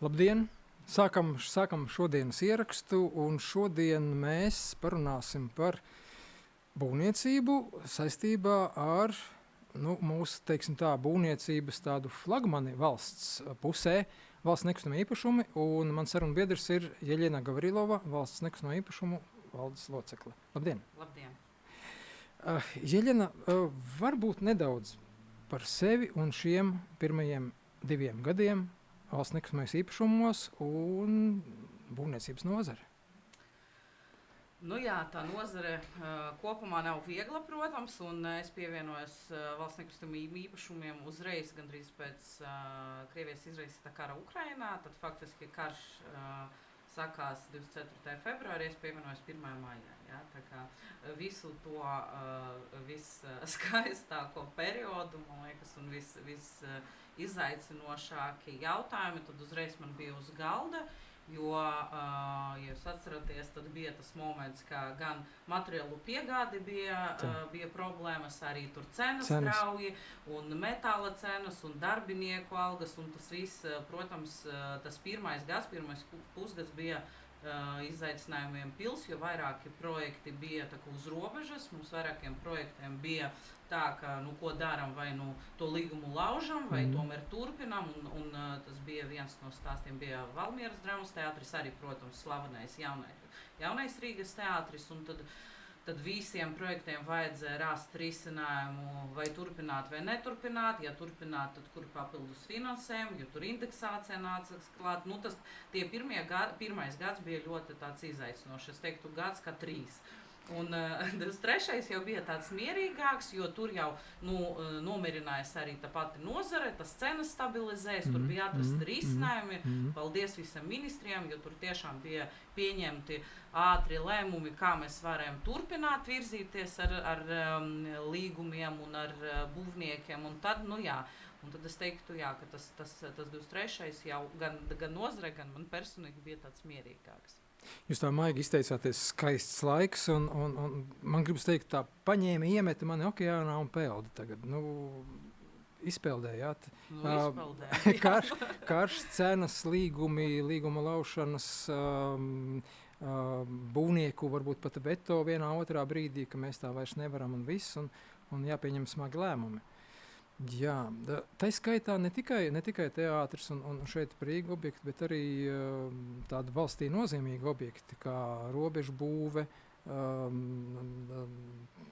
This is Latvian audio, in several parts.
Labdien! Sākam šodienas ierakstu, un šodien mēs parunāsim par būvniecību saistībā ar mūsu, teiksim tā, būvniecības tādu flagmani valsts pusē, valsts nekustamie īpašumi, un mans sarunu biedrs ir Jeļena Gavrilova, valsts nekustamo īpašumu valdes locekle. Labdien! Labdien! Jeļena, varbūt nedaudz par sevi un šiem pirmajiem 2 gadiem valsts nekustamais īpašumos un būvniecības nozare. Nu jā, tā nozare kopumā nav viegla, protams, un es pievienojos valsts nekustamiem īpašumiem uzreiz, gandrīz pēc Krievijas izraisītā kara Ukrainā. Tad faktiski karš sākās 24. februārī, es pievienojos 1. maijā. Ja? Tā kā visu to visskaistāko periodu, man liekas, un izaicinošākie jautājumi, tad uzreiz man bija uz galda, jo, ja jūs atceraties, tad bija tas moments, ka gan materiālu piegādi bija problēmas, arī tur cenas strauji, un metāla cenas, un darbinieku algas, un tas viss, protams, tas pirmais pusgads bija izaicinājumiem pils, jo vairāki projekti bija tā kā uz robežas, mums vairākiem projektiem bija tā, ka, ko daram, vai to līgumu laužam, vai tomēr turpinam, un tas bija viens no stāstiem, bija Valmieras drāmas teātris, arī, protams, slavenais jaunais Rīgas teātris, un tad visiem projektiem vajadzēja rast risinājumu, vai turpināt vai neturpināt. Ja turpināt, tad kur papildus finansējumu, jo tur indeksācija nāca klāt. Pirmais gads bija ļoti tāds izaicinošs, es teiktu gads kā 3. Un 23. jau bija tāds mierīgāks, jo tur jau nomierinājās arī tā pati nozare, tas cenas stabilizējas, tur bija atrasti risinājumi. Paldies visam ministriem, jo tur tiešām bija pieņemti ātri lēmumi, kā mēs varam turpināt virzīties ar līgumiem un ar būvniekiem. Un tad, un tad es teiktu, ka tas 23. jau gan nozare, gan man personīgi bija tāds mierīgāks. Jūs tā maigi izteicāties, skaists laiks, un man gribas teikt, tā paņēma, iemeta mani okeānā un peldi tagad. Izpeldējāt. Karš, cenas, līguma laušanas, būvnieku varbūt pat veto vienā otrā brīdī, ka mēs tā vairs nevaram un viss, un jāpieņem smagi lēmumi. Jā, tā skaitā ne tikai teātris un šeit Rīga objekti, bet arī tādi valstī nozīmīgi objekti, kā robežu būve,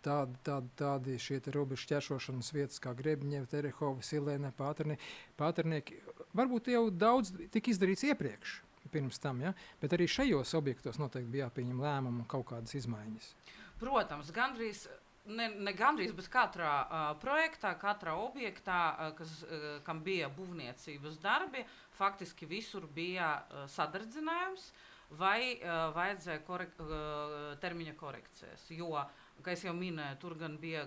tādi šie robežu šķēršošanas vietas, kā Grebņeva, Terehova, Silēne, Pāternieki. Varbūt jau daudz tika izdarīts iepriekš, pirms tam, ja? Bet arī šajos objektos noteikti bija jāpieņem lēmumu un kaut kādas izmaiņas. Protams, gandrīz. Ne gandrīz, bet katrā projektā, katrā objektā, kam bija būvniecības darbi, faktiski visur bija sadardzinājums vai vajadzēja termiņa korekcijas. Jo, kā es jau minēju, tur gan bija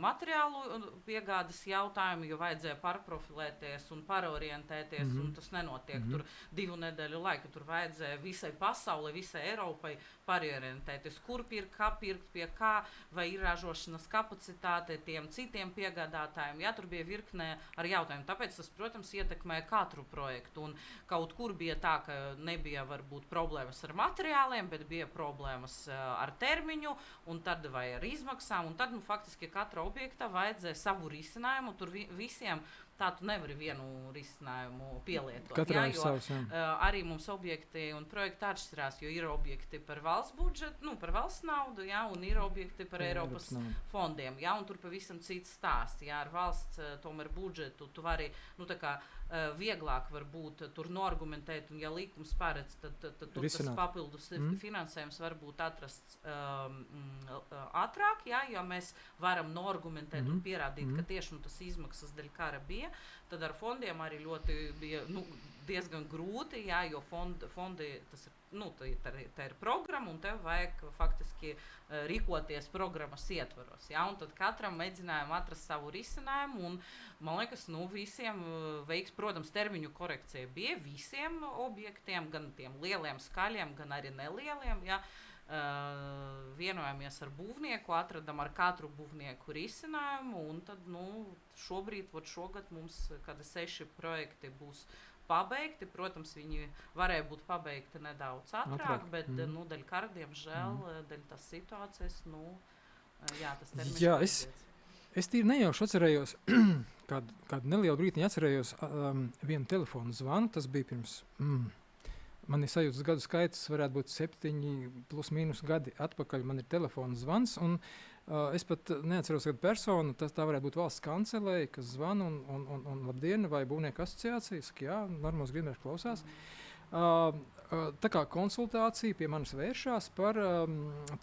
materiālu piegādes jautājumi, jo vajadzēja pārprofilēties un pārorientēties, un tas nenotiek tur 2 nedēļu laika. Tur vajadzēja visai pasaulē, visai Eiropai pārorientēties, kur pirkt, kā pirkt, pie kā, vai ir ražošanas kapacitāte tiem citiem piegādātājiem. Jā, tur bija virknē ar jautājumu. Tāpēc tas, protams, ietekmēja katru projektu. Un kaut kur bija tā, ka nebija varbūt problēmas ar materiāliem, bet bija problēmas ar termiņu, un tad vai ar izmaksām, un tad, faktiski katra objektā vajadzēja savu risinājumu, tur visiem tā tu nevari vienu risinājumu pielietot. Katrā ir savs, jā. Arī mums objekti un projekti atšķirās, jo ir objekti par valsts budžetu, par valsts naudu, jā, un ir objekti par Eiropas fondiem, jā, un tur pavisam cits stāsts, jā, ar valsts tomēr budžetu tu vari, vieglāk varbūt tur noargumentēt, un ja likums paredz, tad tur tas papildus finansējums var būt atrasts ātrāk, jā, jo mēs varam noargumentēt un pierādīt, ka tieši tas izmaksas dēļ kara bija. Tad ar fondiem arī ļoti bija diezgan grūti, jā, jo fondi tas tā ir programma, un tev vajag faktiski rīkoties programmas ietvaros. Jā, un tad katram mēģinājām atrast savu risinājumu, un man liekas, visiem veiks, protams, termiņu korekcija bija visiem objektiem, gan tiem lieliem skaļiem, gan arī nelieliem, jā. Vienojamies ar būvnieku, atradam ar katru būvnieku risinājumu, un tad šogad mums kādi 6 projekti būs pabeigti. Protams, viņi varēja būt pabeigti nedaudz ātrāk, bet dēļ kara, diemžēl, dēļ tās situācijas, tas termiņš beidzies. Es tīri nejauši atcerējos, kādu nelielu brītiņu atcerējos vienu telefonu zvanu, tas bija pirms, man ir sajūtas gadu skaits, varētu būt 7 plus mīnus gadi atpakaļ, man ir telefona zvans, un es pat neatceros kādu personu, tā varētu būt valsts kancelēja, kas zvana un labdien, vai būvnieku asociācija, saka, jā, Normos Grimers klausās. Tā kā konsultācija pie manis vēršās par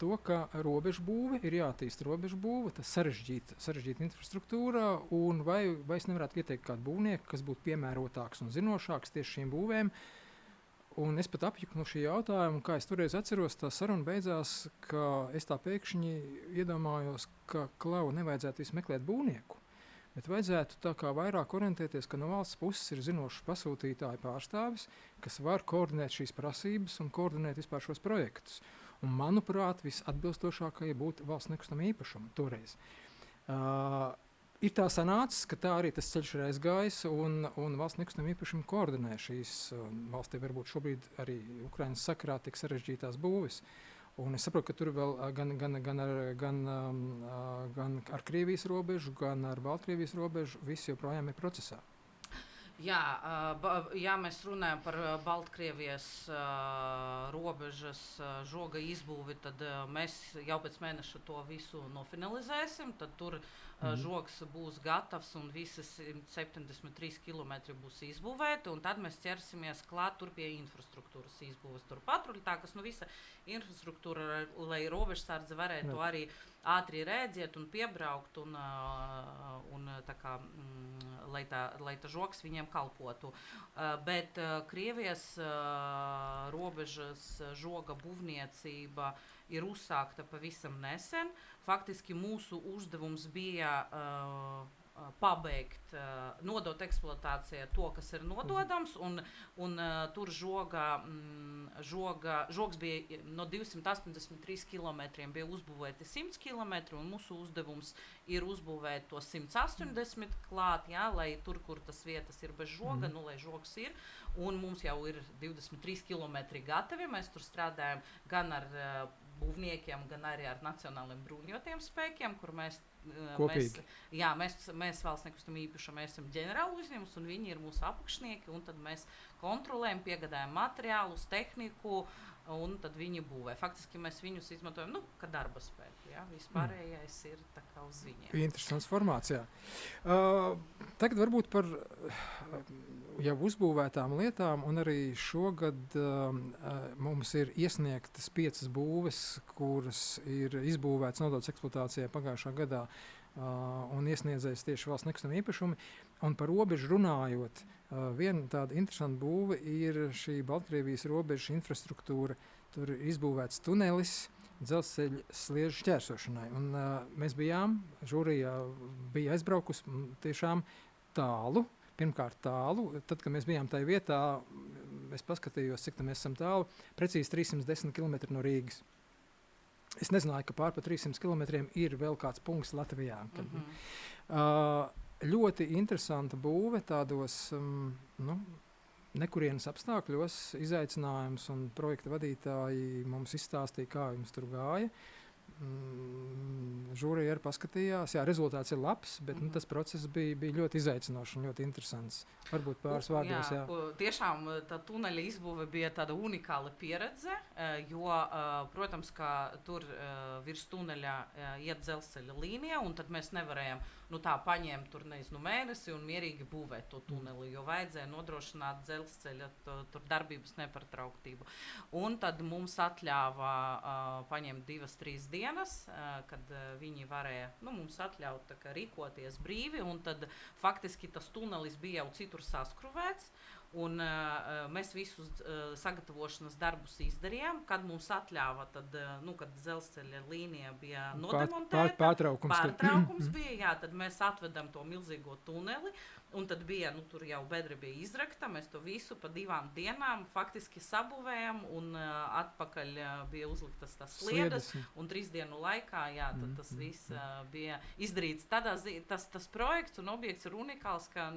to, ka robežu būve ir jātīst robežu būve, tas sarežģīta infrastruktūra, un vai es nevarētu ieteikt kādu būvnieku, kas būtu piemērotāks un zinošāks tieši šīm būvēm. Un es pat apjuku no šī jautājuma, kā es toreiz atceros, tā saruna beidzās, ka es tā pēkšņi iedomājos, ka Klau nevajadzētu visu meklēt būvnieku, bet vajadzētu tā kā vairāk orientēties, ka no valsts puses ir zinošs pasūtītāju pārstāvis, kas var koordinēt šīs prasības un koordinēt vispār šos projektus. Un, manuprāt, visatbilstošākajai būtu valsts nekustamā īpašuma toreiz. Ir tā sanācis, ka tā arī tas ceļš ir aizgājis, un valsts nekustamā īpašuma koordinē šīs valstī varbūt šobrīd arī Ukrainas sakarā tik sarežģītās būves. Un es saprotu, ka tur vēl gan ar Krievijas robežu, gan ar Baltkrievijas robežu viss joprojām ir procesā. Jā, ja mēs runājam par Baltkrievijas robežas žoga izbūvi, tad mēs jau pēc mēneša to visu nofinalizēsim. Tad tur žogs būs gatavs un visas 73 km būs izbūvēti. Un tad mēs ķersimies klāt tur pie infrastruktūras izbūves. Tur patruļi, tā kas visa infrastruktūra, lai robežsardze varētu arī ātri rēdziet un piebraukt un tā kā, lai tā žogs viņiem kalpotu. Bet Krievijas robežas žoga būvniecība ir uzsākta pavisam nesen. Faktiski mūsu uzdevums bija pabeigt, nodot eksploatācijā to, kas ir nododams, un tur žogs bija no 283 km, bija uzbūvēti 100 km, un mūsu uzdevums ir uzbūvēt to 180 klāt, jā, lai tur, kur tas vietas ir bez žoga, lai žogs ir, un mums jau ir 23 km gatavi, mēs tur strādājam gan ar būvniekiem, gan arī ar nacionāliem bruņotajiem spēkiem, kur mēs valsts nekustamā īpašuma esam ģenerāla uzņēmums, un viņi ir mūsu apakšnieki, un tad mēs kontrolējam, piegādājam materiālus, tehniku, un tad viņi būvē. Faktiski mēs viņus izmantojam, kā darba spēku, jā, vispārējais ir tā kā uz viņiem. Interesants formāts, jā. Tagad varbūt par jau uzbūvētām lietām, un arī šogad mums ir iesniegtas 5 būves, kuras ir izbūvētas nodotas eksploatācijai pagājušā gadā, un iesniedzējis tieši valsts nekustamā īpašumi. Un par robežu runājot, viena tāda interesanta būve ir šī Baltkrievijas robežas infrastruktūra. Tur ir izbūvēts tunelis dzelzceļa sliežu šķērsošanai. Un mēs žūrija bija aizbraukus tiešām tālu. Pirmkārt tālu, tad, kad mēs bijām tajā vietā, es paskatījos, cik mēs esam tālu, precīzi 310 km no Rīgas. Es nezināju, ka pār pa 300 km ir vēl kāds punkts Latvijā. Ļoti interesanta būve tādos nekurienes apstākļos, izaicinājums, un projekta vadītāji mums izstāstīja, kā jums tur gāja. Žūrija arī paskatījās, jā, rezultāts ir labs, bet tas process bija ļoti izaicinošs un ļoti interesants. Varbūt pāris vārdos, jā. Tiešām tā tuneļa izbūve bija tāda unikāla pieredze, jo, protams, ka tur virs tuneļa iet dzelzceļa līnija, un tad mēs nevarējām tā paņemt tur mēnesi un mierīgi būvēt to tuneli, jo vajadzēja nodrošināt dzelzceļa tur darbības nepārtrauktību. Un tad mums atļāva paņemt 2-3 dienas, kad viņi varēja mums atļaut rīkoties brīvi, un tad faktiski tas tunelis bija jau citur saskrūvēts. Un mēs visus sagatavošanas darbus izdarījām, kad mums atļāva, tad, kad dzelzceļa līnija bija nodemontēta, pārtraukums bija, jā, tad mēs atvedam to milzīgo tuneli, un tad bija, tur jau bedra bija izrakta, mēs to visu pa 2 dienām faktiski sabūvējam, un atpakaļ bija uzliktas tas sliedes, un 3 dienu laikā, jā, tad tas viss bija izdarīts. Tas projekts un objekts ir unikāls, ka,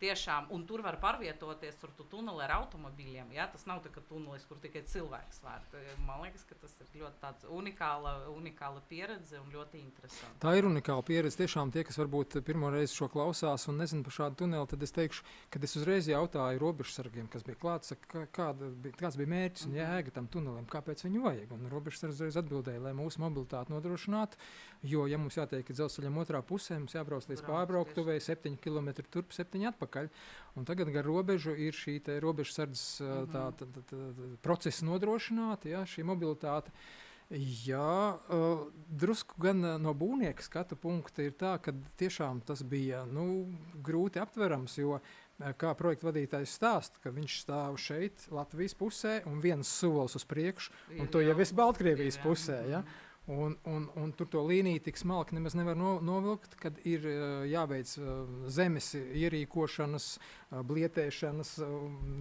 tiešām, un tur var pārvietoties, tur tu tuneli ar automobīļiem, jā, tas nav tā, ka tunelis, kur tikai cilvēks var. Man liekas, ka tas ir ļoti tāds unikāla pieredze un ļoti interesanti. Tā ir unikāla pieredze. Tiešām tie, kas varbūt pirmo reizi šo klausās un nezinu par šādu tuneli, tad es teikšu, kad es uzreiz jautāju robežsargiem, kas bija klāt, kāds bija mērķis un jēga tam tunelim, kāpēc viņu vajag. Un robežsargs uzreiz atbildēja, lai mūsu mobilitāti nodrošinātu, jo, ja mums jātiek dzelzceļam otrā pusē, mums jābrauc līdz pārbrauktuvei 7 km turp, 7 atpakaļ. Un tagad gar robežu ir šī robežsardzes procesa nodrošināta, ja, šī mobilitāte. Jā, drusku gan no būvnieka skatu punkta ir tā, ka tiešām tas bija grūti aptverams, jo kā projekta vadītājs stāsta, ka viņš stāv šeit Latvijas pusē un viens solis uz priekšu, un to jau esi Baltkrievijas pusē. Ja? Un tur to līniju tik smalki nemaz nevar novilkt, kad ir jāveic zemes ierīkošanas, blietēšanas,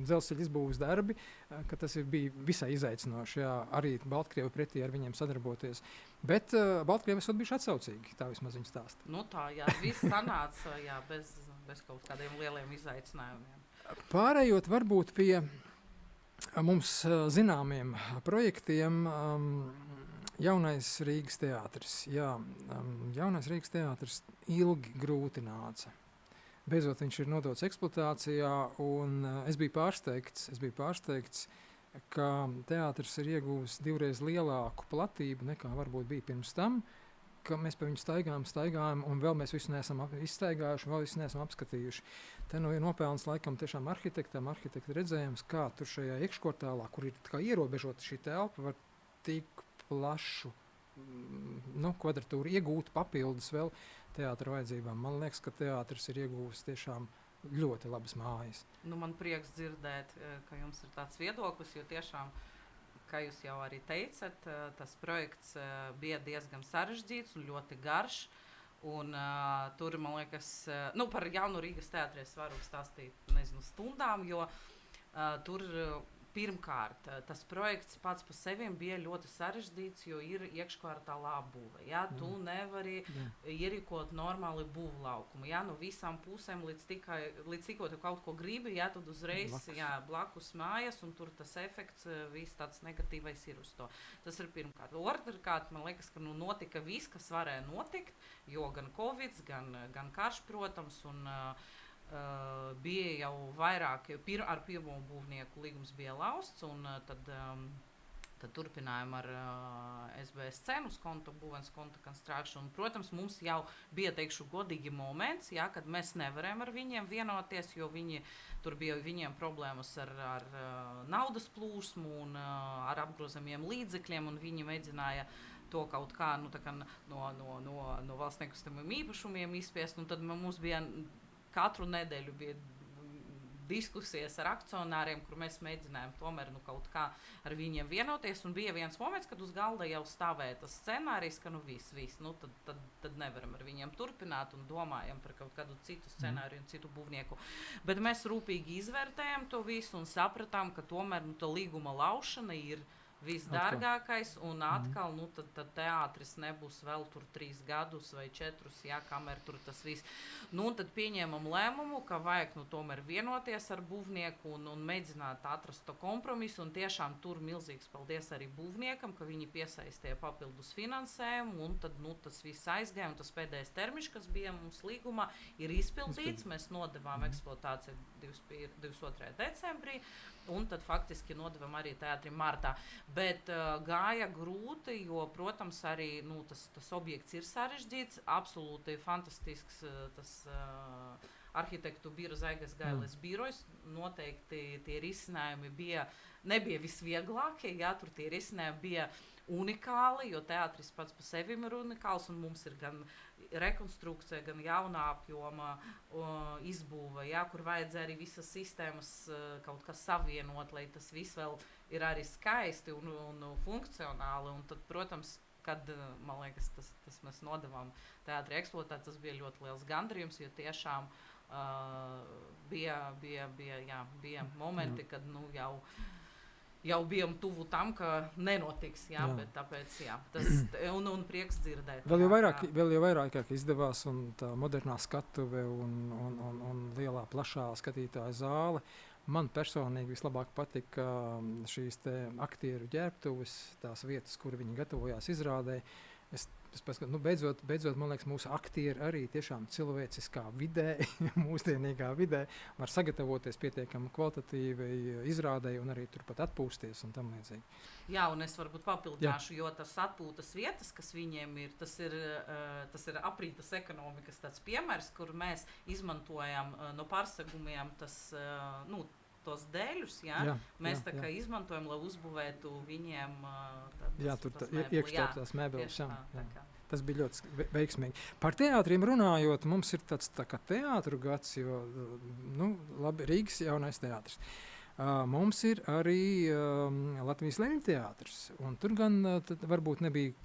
dzelzceļa izbūves darbi, ka tas bija visai izaicinoši, jā, arī Baltkrievi pretī ar viņiem sadarboties. Bet Baltkrievi esot bijuši atsaucīgi, tā vismaz viņi stāsta. Tā, jā, viss sanāca, jā, bez kaut kādiem lieliem izaicinājumiem. Pārējot varbūt pie mums zināmiem projektiem, Jaunais Rīgas teātris. Jā, Jaunais Rīgas teātris ilgi grūti nāca. Beidzot viņš ir nodots eksploatācijā, un es biju pārsteigts, ka teātris ir ieguvis 2 reizes lielāku platību nekā varbūt bija pirms tam, ka mēs pa viņu staigājam, un vēl mēs visu neesam izstaigājuši, vēl visu neesam apskatījuši. Te ir nopelns laikam tiešām arhitekta redzējums, kā tur šajā iekškvartālā, kur ir kā ierobežota šī telpa, var tik plašu kvadratūru iegūt papildus vēl teātra vajadzībām. Man liekas, ka teātris ir iegūs tiešām ļoti labas mājas. Man prieks dzirdēt, ka jums ir tāds viedoklis, jo tiešām, kā jūs jau arī teicat, tas projekts bija diezgan sarežģīts un ļoti garš. Un tur, man liekas, par Jaunu Rīgas teātri es varu stāstīt, stundām, jo tur pirmkārt, tas projekts pats par sevi bija ļoti sarežģīts, jo ir iekškvartālā būve. Ja? Tu nevari ierīkot normāli būvlaukumu. Ja? No visām pusēm, līdz tikko tu kaut ko gribi, ja? Tad uzreiz blakus mājas, un tur tas efekts, viss tāds negatīvais ir uz to. Tas ir pirmkārt. Otrkārt, man liekas, ka notika viss, kas varēja notikt, jo gan Covid, gan karš, protams, un bija jau vairāk, ar pirmo būvnieku līgums bija lausts, un tad turpinājām ar SBSC uz Būvens konta construction. Protams, mums jau bija, teikšu, godīgi moments, ja, kad mēs nevarējām ar viņiem vienoties, jo tur bija viņiem problēmas ar naudas plūsmu un ar apgrozamiem līdzekļiem, un viņi mēģināja to kaut kā, no valsts nekustamiem īpašumiem izspiest, un tad mums bija katru nedēļu bija diskusijas ar akcionāriem, kur mēs mēģinājām tomēr kaut kā ar viņiem vienoties, un bija viens moments, kad uz galda jau stāvēja tas scenārijs, ka viss, tad nevaram ar viņiem turpināt un domājam par kaut kādu citu scenāriju un citu būvnieku. Bet mēs rūpīgi izvērtējam to visu un sapratām, ka tomēr tā līguma laušana ir visdārgākais, un atkal tad teātris nebūs vēl tur 3 gadus vai 4, jā, kamēr tur tas viss. Tad pieņēmam lēmumu, ka vajag tomēr vienoties ar būvnieku un mēģināt atrast to kompromisu, un tiešām tur milzīgs paldies arī būvniekam, ka viņi piesaistīja papildus finansējumu, un tad tas viss aizgāja, un tas pēdējais termiņš, kas bija mums līgumā, ir izpildīts. Mēs nodevām eksploatāciju 22. decembrī, un tad faktiski nodevam arī teātrim martā. Bet gāja grūti, jo, protams, arī tas objekts ir sarežģīts, absolūti fantastisks tas arhitektu biro Zaigas Gailes birojs. Noteikti tie risinājumi nebija visvieglākie, jā, tur tie risinājumi bija unikāli, jo teātris pats par sevi ir unikāls, un mums ir gan rekonstrukcija, gan jaunā apjoma izbūve, jā, kur vajadzēja arī visas sistēmas kaut kā savienot, lai tas viss vēl ir arī skaisti un funkcionāli. Un tad, protams, kad, man liekas, tas mēs nodevām teātri eksploatēt, tas bija ļoti liels gandarījums, jo tiešām bija momenti, kad jau jau bijām tuvu tam, ka nenotiks, bet tāpēc, tas un prieks dzirdēt. Vēl jau vairāk izdevās, un tā modernā skatuve un lielā plašā skatītāja zāle. Man personīgi vislabāk patika šīs te aktieru ģērbtuves, tās vietas, kur viņi gatavojās izrādē. Es paskatu, beidzot, man liekas, mūsu aktieri arī tiešām cilvēciskā vidē, mūsdienīgā vidē var sagatavoties pietiekami kvalitatīvi izrādēji un arī turpat atpūsties un tam līdzīgi. Jā, un es varbūt papildināšu, jo tas atpūtas vietas, kas viņiem ir, tas ir aprītas ekonomikas tāds piemērs, kur mēs izmantojam no pārsegumiem tos dēļus, mēs tā kā izmantojam, lai uzbūvētu viņiem iekštelptās mēbeles. Tas bija ļoti veiksmīgi. Par teātriem runājot, mums ir tāds tā kā teātru gads, jo Rīgas jaunais teātris. Mums ir arī Latvijas Leņu teātris, un tur gan varbūt nebija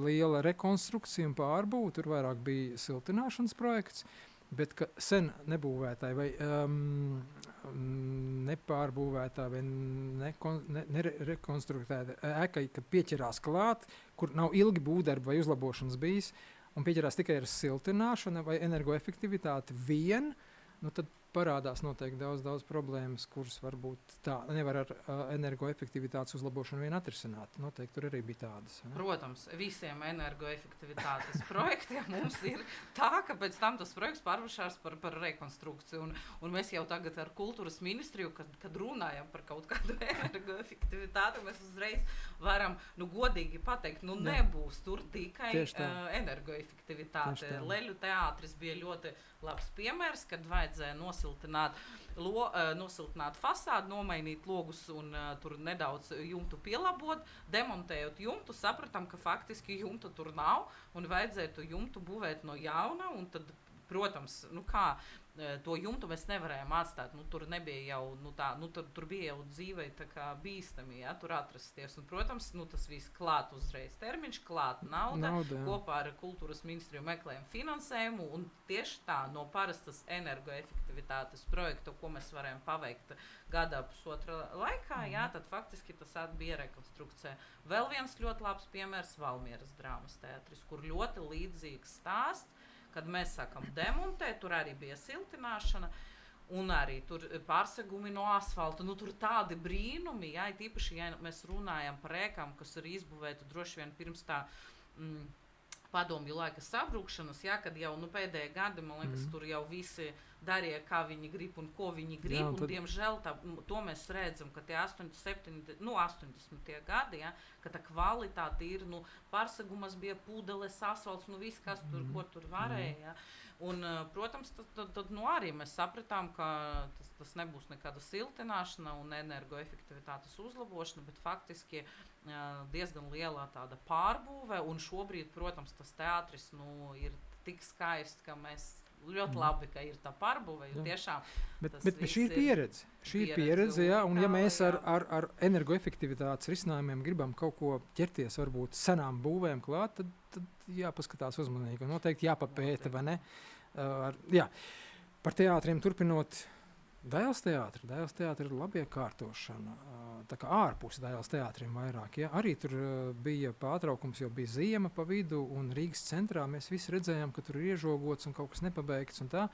liela rekonstrukcija un pārbūve, tur vairāk bija siltināšanas projekts, bet ka sen nebūvētāji vai nepārbūvētāji vai nerekonstruētāji ēkai, kad pieķerās klāt, kur nav ilgi būvdarbi vai uzlabošanas bijis, un pieķerās tikai ar siltināšanu vai energoefektivitāti vien, tad parādās noteikti daudz problēmas, kuras varbūt tā nevar ar energoefektivitātes uzlabošanu vien atrisināt. Noteikti tur arī bija tādas. Ne? Protams, visiem energoefektivitātes projektiem mums ir tā, ka pēc tam tas projekts pārvēršās par rekonstrukciju. Un mēs jau tagad ar kultūras ministriju, kad runājam par kaut kādu energoefektivitāti, mēs uzreiz varam godīgi pateikt, nebūs tur tikai energoefektivitāte. Leļu teātris bija ļoti labs piemērs, kad vajadzēja nosiltināt fasādi, nomainīt logus un tur nedaudz jumtu pielabot. Demontējot jumtu, sapratām, ka faktiski jumta tur nav un vajadzētu jumtu būvēt no jauna. Un tad, protams, to jumtu mēs nevarējām atstāt. Tur nebija jau, tur bija jau dzīvei tā kā bīstami, tur atrasties. Un, protams, tas viss klāt uzreiz termiņš, klāt nauda. Kopā ar kultūras ministriju meklējam finansējumu. Un tieši tā, no parastas energoefektivitātes projekta, ko mēs varējām paveikt gadā pusotra laikā, tad faktiski tas bija rekonstrukcija. Vēl viens ļoti labs piemērs - Valmieras drāmas teātris, kur ļoti līdzīgs stāsts. Kad mēs sākam demontēt, tur arī bija siltināšana un arī tur pārsegumi no asfalta. Tur tādi brīnumi, tīpaši, ja mēs runājam par ēkām, kas ir izbūvēti droši vien pirms tā padomju laika sabrukšanas, kad jau pēdējie gadi, man liekas, tur jau visi darīja, kā viņi grib un ko viņi grib. Un, diemžēl, to mēs redzam, ka tie 80. gadi, ka tā kvalitāte ir, pārsegumas bija pudeles, asfalts, viss, kas tur, ko tur varēja. Un, protams, tad arī mēs sapratām, ka tas nebūs nekāda siltināšana un energoefektivitātes uzlabošana, bet faktiski diezgan lielā tāda pārbūve. Un šobrīd, protams, tas teātris ir tik skaists, ka mēs ļoti labi, ka ir tā pārbūve. Bet šī ir pieredze. Šī ir pieredze, un ja mēs ar energoefektivitātes risinājumiem gribam kaut ko ķerties, varbūt senām būvēm klāt, tad jāpaskatās uzmanīgi un noteikti jāpapēta, vai ne? Par teātriem turpinot, Dailes teātri ir labi iekārtošana, tā kā ārpus Dailes teātriem vairāk. Arī tur bija pārtraukums, jo bija ziema pa vidu, un Rīgas centrā mēs visi redzējām, ka tur ir iežogots un kaut kas nepabeigts. Un tā,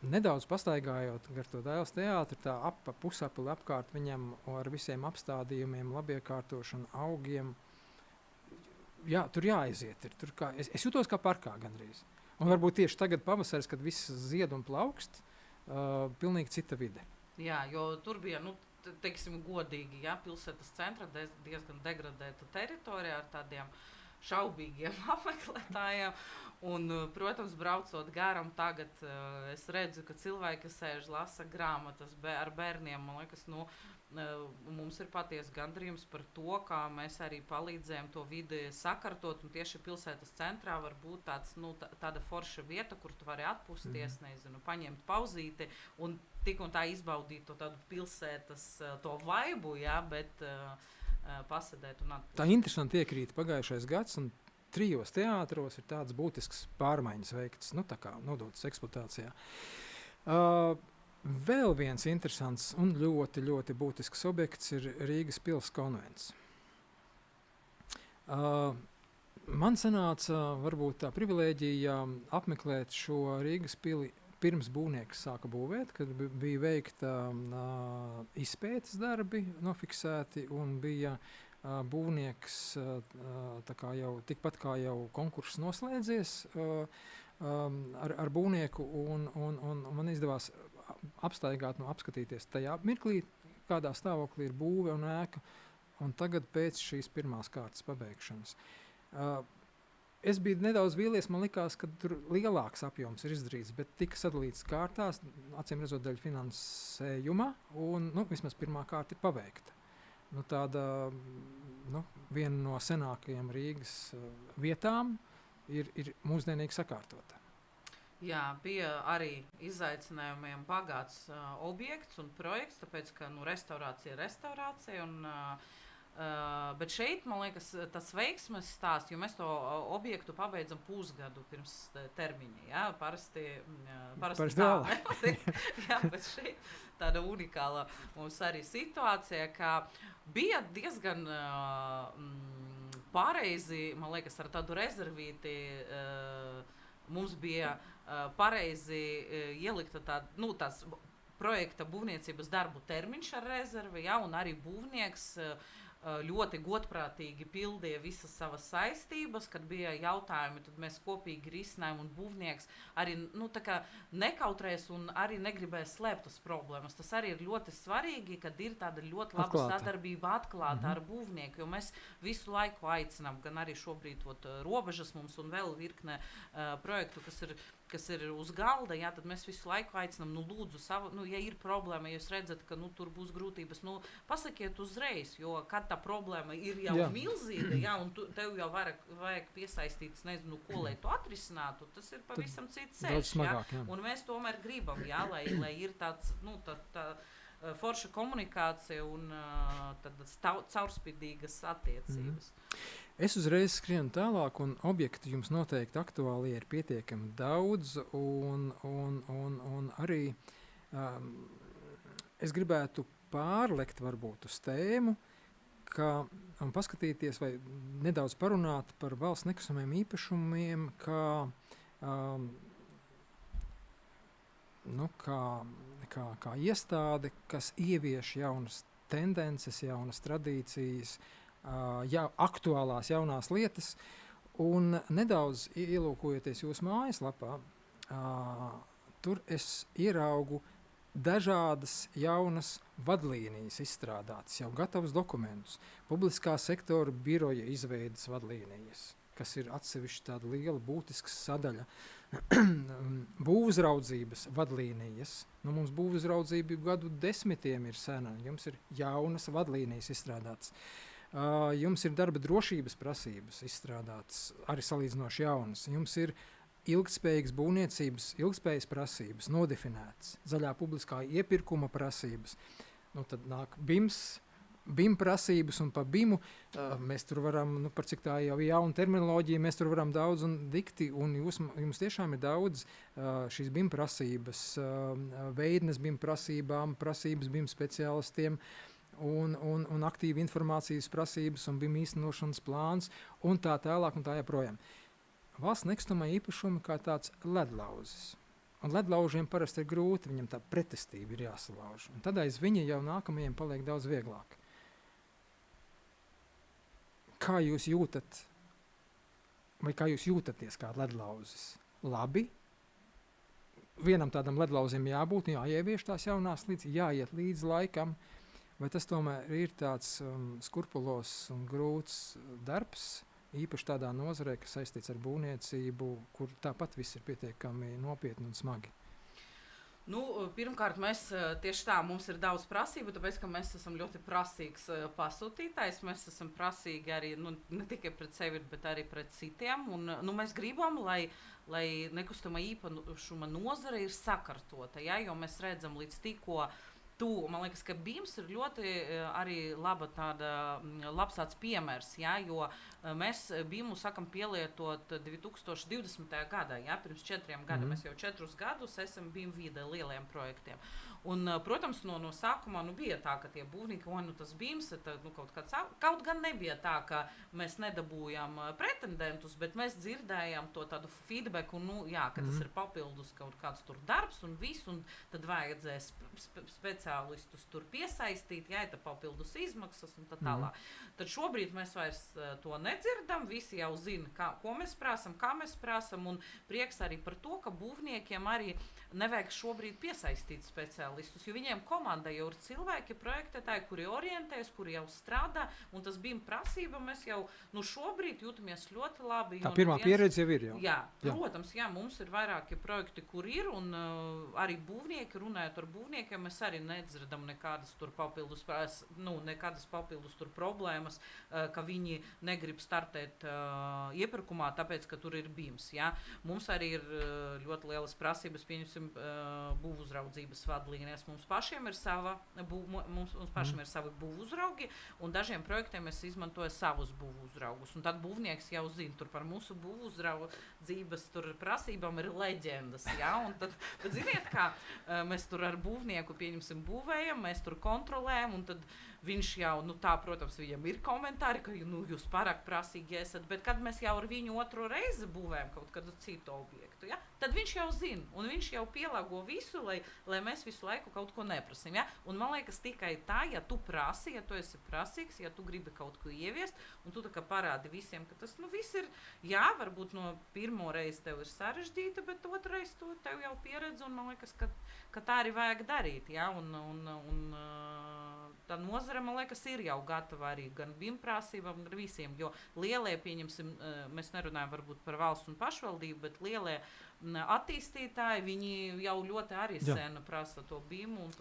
nedaudz pastaigājot gar to Dailes teātri, tā pusapli apkārt viņam ar visiem apstādījumiem, labi iekārtošanu, augiem. Tur jāaiziet. Es jutos kā parkā gandrīz. Un varbūt tieši tagad pavasaris, kad viss zied un plaukst, pilnīgi cita vide. Jā, jo tur bija, teiksim, godīgi, pilsētas centra diezgan degradēta teritorija ar tādiem šaubīgiem apmeklētājiem. Un, protams, braucot garām tagad, es redzu, ka cilvēki sēž, lasa grāmatas ar bērniem. Man liekas, mums ir patiesi gandarījums par to, kā mēs arī palīdzējam to vidi sakārtot. Un tieši pilsētas centrā var būt tāda forša vieta, kur tu vari atpūsties, paņemt pauzīti un tik un tā izbaudīt to tādu pilsētas to vaibu, bet pasēdēt un atpūsties. Tā interesanti iekrīt pagājušais gads, un 3 teātros ir tādas būtiskas pārmaiņas veiktas, tā kā nodotas eksploatācijā. Vēl viens interesants un ļoti, ļoti būtisks objekts ir Rīgas pils konvents. Man sanāca varbūt tā privilēģija apmeklēt šo Rīgas pili pirms būvnieks sāka būvēt, kad bija veikta izpētes darbi nofiksēti un bija būvnieks tā kā jau, tikpat kā jau konkurss noslēdzies ar būvnieku un man izdevās apstaigāt, apskatīties tajā mirklī, kādā stāvoklī ir būve un ēka, un tagad pēc šīs pirmās kārtas pabeigšanas. Es biju nedaudz vīlies, man likās, ka tur lielāks apjoms ir izdarīts, bet tika sadalīts kārtās, acīm redzot daļa finansējuma, un vismaz pirmā kārta ir paveikta. Tāda viena no senākajām Rīgas vietām ir mūsdienīgi sakārtota. Jā, bija arī izaicinājumiem bagāts objekts un projekts, tāpēc, ka restaurācija ir restaurācija. Bet šeit, man liekas, tas veiksmes stāsts, jo mēs to objektu pabeidzam pusgadu pirms termiņa. Jā, parasti tā nepatīk. Jā, bet šeit tāda unikāla mums arī situācija, ka bija diezgan pareizi, man liekas, ar tādu rezervīti mums bija pareizi ielikta tās projekta būvniecības darbu termiņš ar rezervi, ja, un arī būvnieks ļoti godprātīgi pildīja visas savas saistības, kad bija jautājumi, tad mēs kopīgi risinājām, un būvnieks arī nekautrēs un arī negribēs slēpt tas problēmas. Tas arī ir ļoti svarīgi, kad ir tāda ļoti laba sadarbība atklāta ar būvnieku, jo mēs visu laiku aicinām, gan arī šobrīd robežas mums un vēl virkne projektu, kas ir uz galda, jā, tad mēs visu laiku aicinām, lūdzu, ja ir problēma, ja jūs redzat, ka tur būs grūtības, pasakiet uzreiz, jo kad tā problēma ir jau milzīga, jā, un tev jau vajag piesaistīt, nezinu, ko, lai tu atrisinātu, tas ir pavisam cits ceļš, jā, un mēs tomēr gribam, jā, lai ir tāds, tā forša komunikācija un tādas caurspīdīgas attiecības. Es uzreiz skrienu tālāk, un objektu jums noteikti aktuāli ir pietiekami daudz, un arī es gribētu pārlekt varbūt uz tēmu, un paskatīties vai nedaudz parunāt par valsts nekustamiem īpašumiem, kā iestāde, kas ievieš jaunas tendences, jaunas tradīcijas, aktuālās jaunās lietas, un nedaudz ielūkojoties jūsu mājaslapā, tur es ieraugu dažādas jaunas vadlīnijas izstrādātas, jau gatavus dokumentus, publiskā sektora biroja izveidas vadlīnijas, kas ir atsevišķi tāda liela būtiska sadaļa. Būvuzraudzības vadlīnijas. Mums būvuzraudzība gadu desmitiem ir sena, jums ir jaunas vadlīnijas izstrādātas. Jums ir darba drošības prasības izstrādātas, arī salīdzinoši jaunas. Jums ir ilgtspējīgas būvniecības, ilgtspējas prasības nodefinētas, zaļā publiskā iepirkuma prasības. Tad nāk BIM prasības, un pa BIMu mēs tur varam, par cik tā jau jauna terminoloģija, mēs tur varam daudz un dikti, un jums tiešām ir daudz šīs BIM prasības, veidnes BIM prasībām, prasības BIM speciālistiem, un aktīva informācijas prasības un BIM īstenošanas plāns un tā tālāk un tā joprojām. Valsts nekustamā īpašuma kā tāds ledlauzis. Un ledlaužiem parasti ir grūti, viņam tā pretestība ir jāsalauž. Un tad aiz viņa jau nākamajiem paliek daudz vieglāk. Kā jūs jūtat, vai kā jūs jūtaties kā ledlauzis? Labi. Vienam tādam ledlauzim jābūt, jāievieš tās jaunās līdz, jāiet līdz laikam. Vai tas tomēr ir tāds skurpulos un grūts darbs, īpaši tādā nozarē, kas saistīts ar būvniecību, kur tāpat viss ir pietiekami nopietni un smagi? Pirmkārt, mēs tieši tā, mums ir daudz prasību, tāpēc, ka mēs esam ļoti prasīgs pasūtītājs, mēs esam prasīgi arī, ne tikai pret sevi, bet arī pret citiem, un mēs gribam, lai nekustamā īpašuma nozare ir sakārtota, ja, jo mēs redzam līdz tikko, man liekas, ka BIMs ir ļoti arī labs tāds piemērs, ja, jo mēs BIMu sākam pielietot 2020. gadā, ja, pirms 4 gadiem, mēs jau 4 gadus esam BIM vide lieliem projektiem. Un, protams, no sākumā bija tā, ka tie būvnieki, tas BIMS, kaut gan nebija tā, ka mēs nedabūjām pretendentus, bet mēs dzirdējām to tādu feedbacku, ka tas ir papildus kaut kāds tur darbs un viss, un tad vajadzēs speciālistus tur piesaistīt, tā papildus izmaksas un tā tālāk. Tad šobrīd mēs vairs to nedzirdam, visi jau zina, ko mēs prasam, kā mēs prasam, un prieks arī par to, ka būvniekiem arī nevajag šobrīd piesaistīt speciālistus, jo viņiem komanda jau ir cilvēki, projektētāji, kuri orientēs, kuri jau strādā, un tas bija prasība, mēs jau šobrīd jūtamies ļoti labi. Tā pirmā pieredze jau ir jau. Jā, protams, mums ir vairāki projekti, kur ir, un arī būvnieki, runājot ar būvniekiem, mēs arī nedzirdam nekādas tur papildus, nekādas papildus tur problēmas, ka viņi negrib startēt iepirkumā, tāpēc, ka tur ir BIMS. Ja? Mums arī ir ļoti lielas prasības, pieņemsim, būvuzraudzības vadlīnijas. Mums pašiem ir savi būvuzraugi, un dažiem projektiem mēs izmantojam savus būvuzraugus. Un tad būvnieks jau zina, tur par mūsu būvuzraudzības prasībām ir leģendas. Ja? Un tad ziniet, kā mēs tur ar būvnieku, pieņemsim, būvējam, mēs tur kontrolējam, un tad viņš jau, protams, viņam ir komentāri, ka jūs pārāk prasīgi esat, bet kad mēs jau ar viņu otru reizi būvējam kaut kādu citu objektu, ja, tad viņš jau zina, un viņš jau pielāgo visu, lai mēs visu laiku kaut ko neprasim. Ja? Un man liekas, tikai tā, ja tu prasi, ja tu esi prasīgs, ja tu gribi kaut ko ieviest, un tu tā kā parādi visiem, ka tas viss ir, varbūt no pirmo reizi tev ir sarežģīta, bet otrais tev jau pieredze, un man liekas, ka tā arī vajag darīt. Ja? Un tā nozara, man liekas, ir jau gatava arī gan BIM prasībām, gan visiem, jo lielie, pieņemsim, mēs nerunājam varbūt par valsts un pašvaldību, bet lielie attīstītāji, viņi jau ļoti arī sen prasa to BIM, un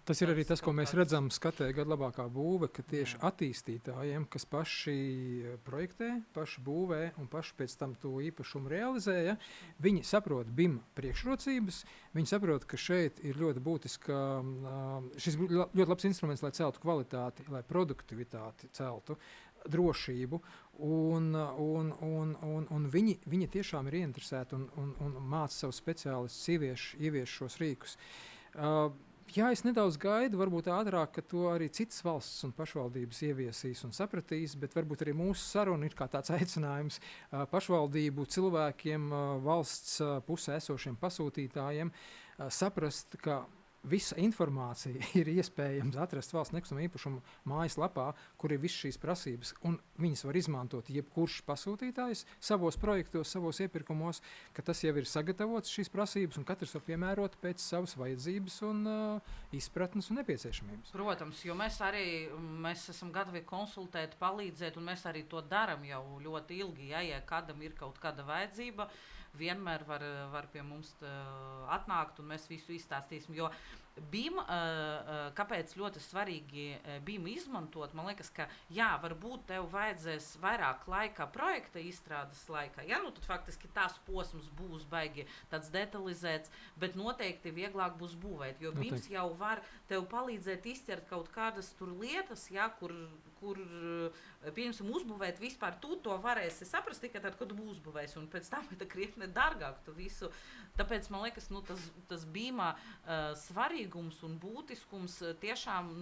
tas ir arī tas, ko mēs redzam skatē gadu labākā būve, ka tieši attīstītājiem, kas paši projektē, paši būvē un paši pēc tam to īpašumu realizē, viņi saprot BIM priekšrocības, viņi saprot, ka šeit ir ļoti būtiska, šis ļoti labs instruments, lai celtu kvalitāti, lai produktivitāti celtu, drošību, un viņi tiešām ir ieinteresēti un māca savus speciālistus ievieš šos rīkus. Es nedaudz gaidu, varbūt ātrāk, ka to arī citas valsts un pašvaldības ieviesīs un sapratīs, bet varbūt arī mūsu saruna ir kā tāds aicinājums pašvaldību cilvēkiem, valsts pusē esošiem pasūtītājiem saprast, ka visa informācija ir iespējams atrast valsts nekustamā īpašuma mājaslapā, kur ir visas šīs prasības, un viņas var izmantot jebkurš pasūtītājs savos projektos, savos iepirkumos, ka tas jau ir sagatavots šīs prasības, un katrs var piemērot pēc savas vajadzības un izpratnes un nepieciešamības. Protams, jo mēs esam gatavi konsultēt, palīdzēt, un mēs arī to daram jau ļoti ilgi, ja kādam ir kaut kāda vajadzība, vienmēr var pie mums atnākt, un mēs visu izstāstīsim, jo BIM, kāpēc ļoti svarīgi BIM izmantot, man liekas, ka varbūt tev vajadzēs vairāk laika projekta izstrādes laikā, tad faktiski tās posms būs baigi tāds detalizēts, bet noteikti vieglāk būs būvēt, jo BIMs jau var tev palīdzēt izķert kaut kādas tur lietas, kur pieņemsim, uzbūvēt vispār, tu to varēsi saprast tikai tad, kad tu uzbūvēsi, un pēc tam ir krietni dārgāk tu visu. Tāpēc, man liekas, tas BIM svarīgums un būtiskums tiešām,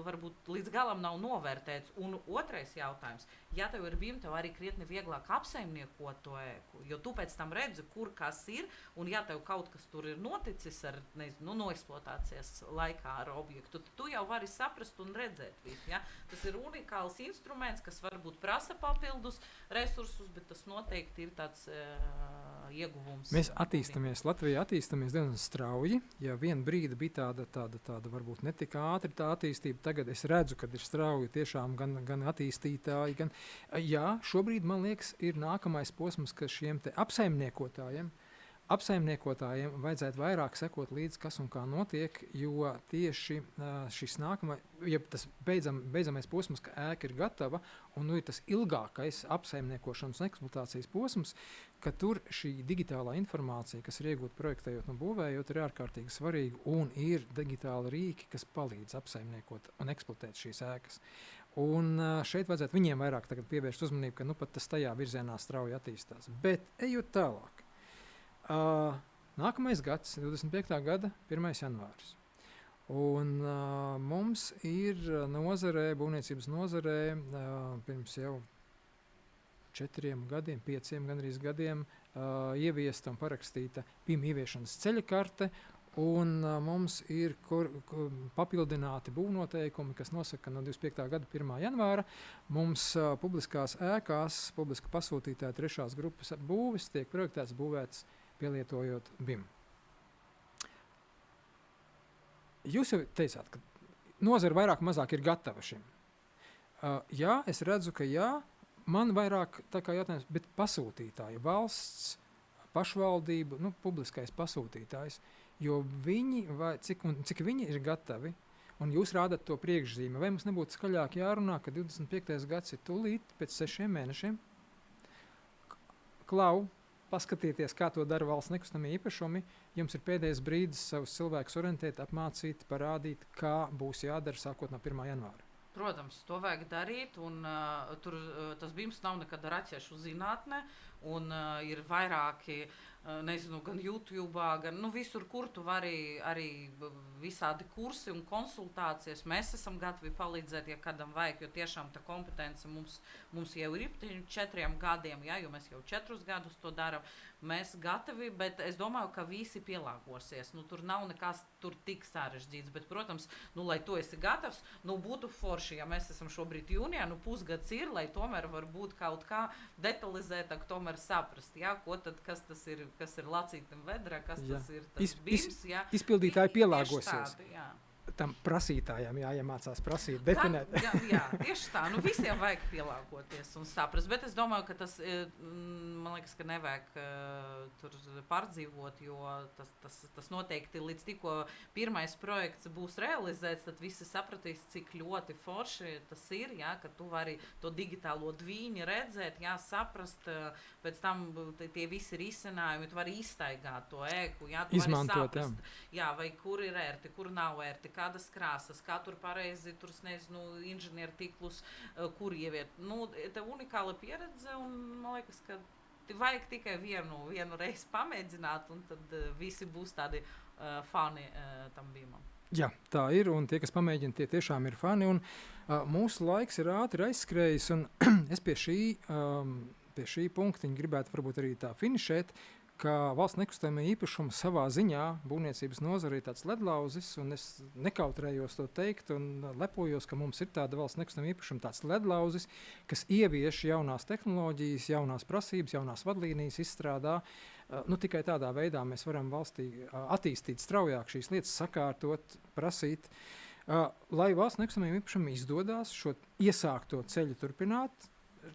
varbūt līdz galam nav novērtēts. Un otrais jautājums, ja tev ir BIM, tev arī krietni vieglāk apsaimniekot to ēku, jo tu pēc tam redzi, kur kas ir, un ja tev kaut kas tur ir noticis ar, no eksploatācijas laikā ar objektu, tad tu jau vari saprast un redzēt visu, ja? Tas ir unikāls instruments, kas varbūt prasa papildus resursus, bet tas noteikti ir tāds ieguvums. Mēs attīstamies, Latvijā attīstamies diezgan strauji. Ja vien brīdi bija tāda varbūt netika ātri tā attīstība, tagad es redzu, kad ir strauji tiešām gan attīstītāji, gan, šobrīd, man liekas, ir nākamais posms, ka šiem te apsaimniekotājiem vajadzētu vairāk sekot līdz, kas un kā notiek, jo tieši šis tas beidzamais posms, ka ēka ir gatava, un ir tas ilgākais apsaimniekošanas un eksploatācijas posms, ka tur šī digitālā informācija, kas ir iegūta projektējot un būvējot, ir ārkārtīgi svarīga, un ir digitāli rīki, kas palīdz apsaimniekot un eksploatēt šīs ēkas. Un šeit vajadzētu viņiem vairāk tagad pievērst uzmanību, ka pat tas tajā virzienā strauji attīstās. Bet ejot tālāk. Nākamais gads, 25. gada 1. janvāris. Un mums ir nozarē, būvniecības nozarē, pirms jau 4 gadiem, 5 gandrīz gadiem ieviesta un parakstīta BIM ieviešanas ceļa karte, un mums ir papildināti būvnoteikumi, kas nosaka, ka no 25. gada 1. janvāra mums publiskās ēkās, publiska pasūtītāja 3. grupas būvis tiek projektēts būvēts pielietojot BIM. Jūs jau teicāt, ka nozara vairāk mazāk ir gatava šim. Jā, es redzu, ka jā, man vairāk tā kā jautājums, bet pasūtītāji, valsts, pašvaldība, publiskais pasūtītājs, jo viņi, cik viņi ir gatavi, un jūs rādat to priekšzīmi, vai mums nebūtu skaļāk jārunā, ka 25. gads ir tūlīt pēc 6 mēnešiem? Klau, paskatieties, kā to dara valsts nekustamie īpašumi, jums ir pēdējais brīdis savus cilvēkus orientēt, apmācīt, parādīt, kā būs jādara sākot no 1. janvāra. Protams, to vajag darīt, un tur tas BIMs nav nekad raķešu zinātne, un ir vairāki, nezinu, gan YouTube, gan visur, kur tu vari arī visādi kursi un konsultācijas. Mēs esam gatavi palīdzēt, ja kādam vajag, jo tiešām tā kompetence mums jau ir 4 gadiem, ja, jo mēs jau 4 gadus to darām. Mēs gatavi, bet es domāju, ka visi pielāgosies. Tur nav nekas tur tik sarežģīts, bet, protams, lai tu esi gatavs, būtu forši, ja mēs esam šobrīd jūnijā, pusgads ir, lai tomēr varbūt kaut kā detalizētāk tomēr saprast, ja, kas tas ir, kas ir lacītam vedrā, kas tas ir tas BIMs, ja. Izpildītāji pielāgosies. Tādi, jā. Tam prasītājiem jāiemācās prasīt, definēt. Jā, tieši tā. Visiem vajag pielāgoties un saprast, bet es domāju, ka tas, man liekas, ka nevajag tur pārdzīvot, jo tas noteikti līdz tikko pirmais projekts būs realizēts, tad visi sapratīs, cik ļoti forši tas ir, jā, ka tu vari to digitālo dvīņi redzēt, jā, saprast, pēc tam tie visi risinājumi, tu vari izstaigāt to ēku, jā, tu izmantot, vari saprast, jā, vai kur ir ērti, kur nav ērti, kādas krāsas, kā tur pareizi, tur, nezinu, inženieru tiklus, kur ieviet. Tā unikāla pieredze, un man liekas, ka vajag tikai vienu reizi pamēģināt, un tad visi būs tādi fani tam BIMam. Jā, tā ir, un tie, kas pamēģina, tie tiešām ir fani, un mūsu laiks ir ātri aizskrējis, un es pie šī punktiņa gribētu varbūt arī tā finišēt, ka valsts nekustamie īpašumi savā ziņā būvniecības nozare ir tāds ledlauzis, un es nekautrējos to teikt, un lepojos, ka mums ir tāda valsts nekustamie īpašumi tāds ledlauzis, kas ievieš jaunās tehnoloģijas, jaunās prasības, jaunās vadlīnijas izstrādā. Tikai tādā veidā mēs varam valstī attīstīt straujāk šīs lietas, sakārtot, prasīt, lai valsts nekustamiem īpašumiem izdodas šo iesākto ceļu turpināt,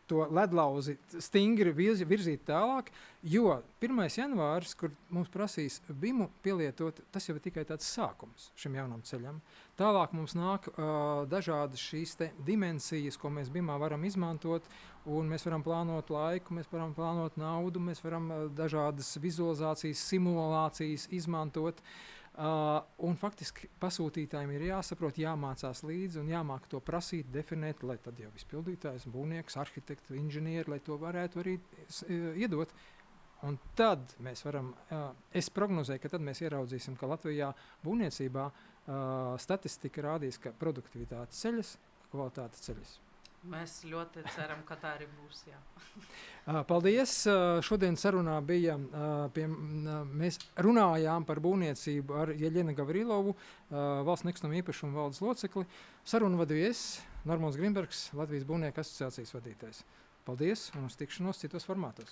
to ledlauzi stingri virzīt tālāk, jo 1. janvārs, kur mums prasīs BIMu pielietot, tas jau ir tikai tāds sākums šim jaunam ceļam. Tālāk mums nāk dažādas šīs dimensijas, ko mēs BIMā varam izmantot, un mēs varam plānot laiku, mēs varam plānot naudu, mēs varam dažādas vizualizācijas, simulācijas izmantot. Un faktiski pasūtītājiem ir jāsaprot, jāmācās līdzi un jāmāk to prasīt, definēt, lai tad jau izpildītājs, būvnieks, arhitekti, inženieri, lai to varētu arī iedot. Un tad mēs varam, es prognozēju, ka tad mēs ieraudzīsim, ka Latvijā būvniecībā statistika rādīs, ka produktivitāte ceļas, kvalitāte ceļas. Mēs ļoti ceram, ka tā arī būs, jā. Paldies! Šodien sarunā bija, mēs runājām par būvniecību ar Jeļenu Gavrilovu, valsts nekustamo īpašumu valdes locekli. Sarunu vadīju es, Normons Grimbergs, Latvijas būvnieku asociācijas vadītājs. Paldies un uz tikšanos citos formātos!